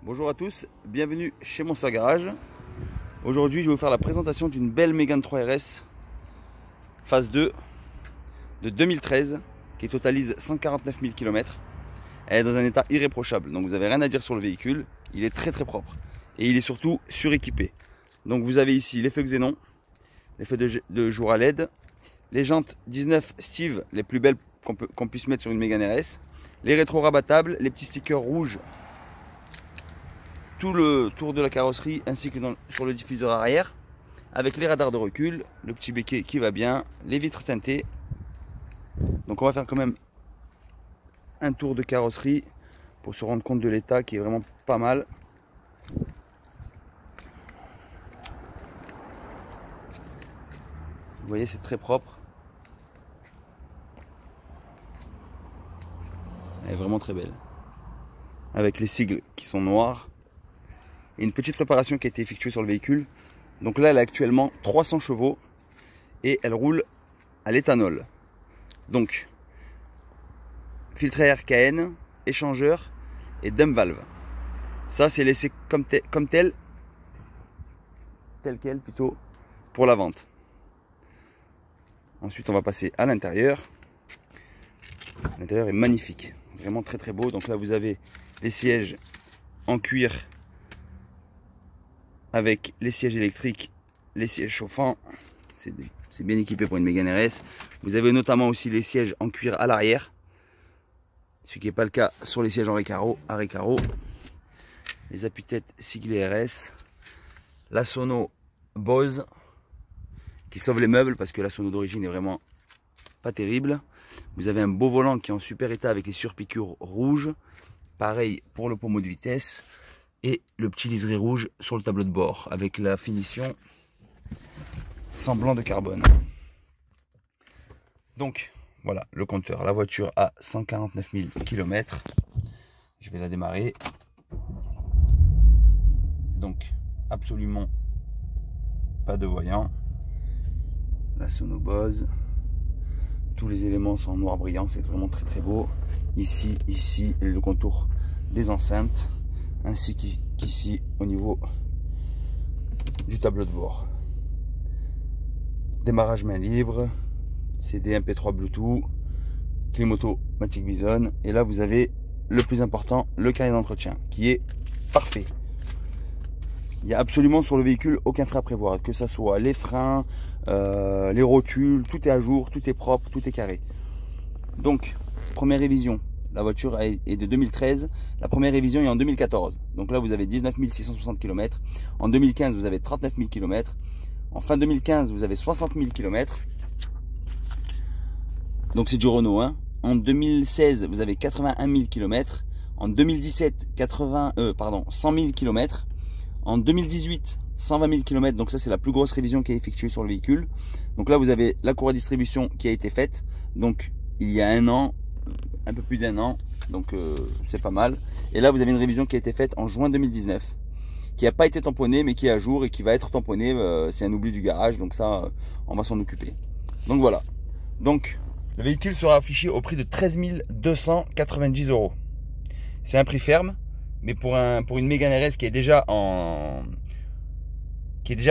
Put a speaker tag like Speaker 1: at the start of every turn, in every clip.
Speaker 1: Bonjour à tous, bienvenue chez Monster Garage. Aujourd'hui je vais vous faire la présentation d'une belle Mégane 3 RS phase 2 de 2013 qui totalise 149 000 km. Elle est dans un état irréprochable, donc vous n'avez rien à dire sur le véhicule. Il est très propre et il est surtout suréquipé. Donc vous avez ici les feux xénon, les feux de jour à LED, les jantes 19 Steve, les plus belles qu'on puisse mettre sur une Mégane RS, les rétros rabattables, les petits stickers rouges, tout le tour de la carrosserie ainsi que sur le diffuseur arrière, avec les radars de recul, le petit béquet qui va bien, les vitres teintées. Donc on va faire quand même un tour de carrosserie pour se rendre compte de l'état qui est vraiment pas mal. Vous voyez, c'est très propre. Elle est vraiment très belle. Avec les sigles qui sont noirs. Et une petite préparation qui a été effectuée sur le véhicule. Donc là, elle a actuellement 300 chevaux. Et elle roule à l'éthanol. Donc, filtre à air KN, échangeur et dump valve. Ça, c'est laissé comme tel quel plutôt, pour la vente. Ensuite, on va passer à l'intérieur. L'intérieur est magnifique, vraiment très beau. Donc là, vous avez les sièges en cuir avec les sièges électriques, les sièges chauffants. C'est bien équipé pour une Mégane RS. Vous avez notamment aussi les sièges en cuir à l'arrière, ce qui n'est pas le cas sur les sièges en récaro, à récaro. Les appuis-têtes siglés RS, la sono Bose qui sauve les meubles parce que la sono d'origine est vraiment pas terrible. Vous avez un beau volant qui est en super état avec les surpiqûres rouges. Pareil pour le pommeau de vitesse. Et le petit liseré rouge sur le tableau de bord avec la finition semblant de carbone. Donc voilà le compteur. La voiture a 149 000 km. Je vais la démarrer. Donc absolument pas de voyant. La sono Bose. Tous les éléments sont en noir brillant, c'est vraiment très beau. Ici, le contour des enceintes, ainsi qu'ici au niveau du tableau de bord. Démarrage main libre, CD MP3 Bluetooth, clim automatique Bison. Et là, vous avez le plus important, le carnet d'entretien, qui est parfait. Il n'y a absolument sur le véhicule aucun frais à prévoir, que ce soit les freins, les rotules, tout est à jour, tout est propre, tout est carré. Donc, première révision, la voiture est de 2013, la première révision est en 2014. Donc là, vous avez 19 660 km. En 2015, vous avez 39 000 km. En fin 2015, vous avez 60 000 km. Donc c'est du Renault, hein. En 2016, vous avez 81 000 km. En 2017, 100 000 km. En 2018, 120 000 km, donc ça c'est la plus grosse révision qui est effectuée sur le véhicule. Donc là vous avez la courroie de distribution qui a été faite, donc il y a un an, un peu plus d'un an, donc c'est pas mal. Et là vous avez une révision qui a été faite en juin 2019, qui n'a pas été tamponnée mais qui est à jour et qui va être tamponnée, c'est un oubli du garage, donc ça on va s'en occuper. Donc voilà, donc le véhicule sera affiché au prix de 13 290 €. C'est un prix ferme. Mais pour une Mégane RS qui est déjà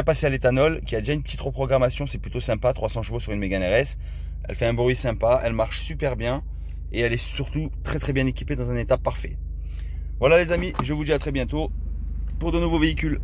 Speaker 1: passée à l'éthanol, qui a déjà une petite reprogrammation, c'est plutôt sympa. 300 chevaux sur une Mégane RS, elle fait un bruit sympa, elle marche super bien et elle est surtout très bien équipée dans un état parfait. Voilà les amis, je vous dis à très bientôt pour de nouveaux véhicules.